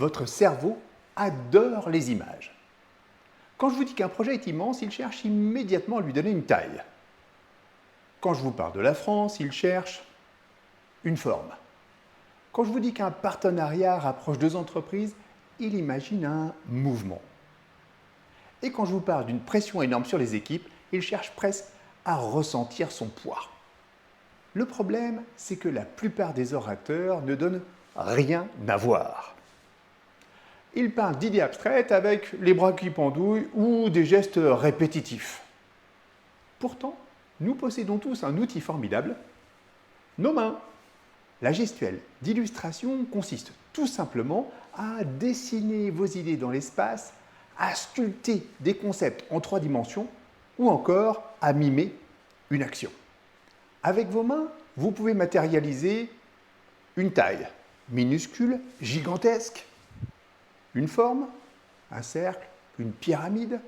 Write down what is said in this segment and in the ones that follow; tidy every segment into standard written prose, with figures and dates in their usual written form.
Votre cerveau adore les images. Quand je vous dis qu'un projet est immense, il cherche immédiatement à lui donner une taille. Quand je vous parle de la France, il cherche une forme. Quand je vous dis qu'un partenariat rapproche deux entreprises, il imagine un mouvement. Et quand je vous parle d'une pression énorme sur les équipes, il cherche presque à ressentir son poids. Le problème, c'est que la plupart des orateurs ne donnent rien à voir. Ils parlent d'idées abstraites avec les bras qui pendouillent ou des gestes répétitifs. Pourtant, nous possédons tous un outil formidable, nos mains. La gestuelle d'illustration consiste tout simplement à dessiner vos idées dans l'espace, à sculpter des concepts en 3 dimensions ou encore à mimer une action. Avec vos mains, vous pouvez matérialiser une taille minuscule, gigantesque, une forme, un cercle, une pyramide,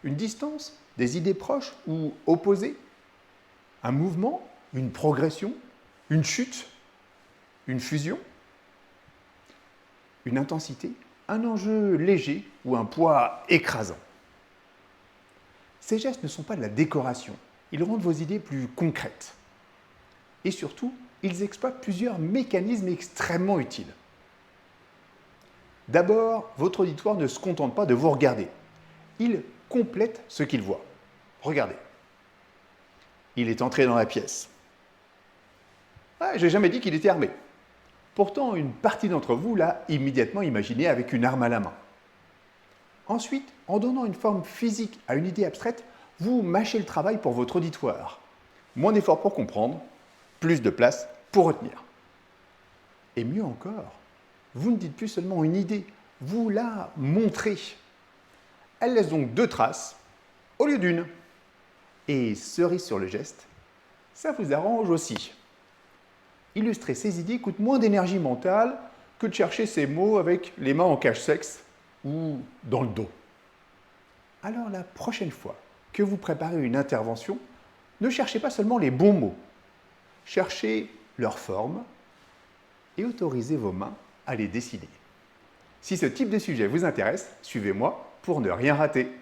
une distance, des idées proches ou opposées, un mouvement, une progression, une chute, une fusion, une intensité, un enjeu léger ou un poids écrasant. Ces gestes ne sont pas de la décoration, ils rendent vos idées plus concrètes. Et surtout, ils exploitent plusieurs mécanismes extrêmement utiles. D'abord, votre auditoire ne se contente pas de vous regarder. Il complète ce qu'il voit. Regardez. Il est entré dans la pièce. Ah, j'ai jamais dit qu'il était armé. Pourtant, une partie d'entre vous l'a immédiatement imaginé avec une arme à la main. Ensuite, en donnant une forme physique à une idée abstraite, vous mâchez le travail pour votre auditoire. Moins d'efforts pour comprendre, plus de place pour retenir. Et mieux encore, vous ne dites plus seulement une idée, vous la montrez. Elle laisse donc 2 traces au lieu d'une. Et cerise sur le geste, ça vous arrange aussi. Illustrer ces idées coûte moins d'énergie mentale que de chercher ces mots avec les mains en cache-sexe ou dans le dos. Alors la prochaine fois que vous préparez une intervention, ne cherchez pas seulement les bons mots, cherchez leur forme et autorisez vos mains à les dessiner. Si ce type de sujet vous intéresse, suivez-moi pour ne rien rater.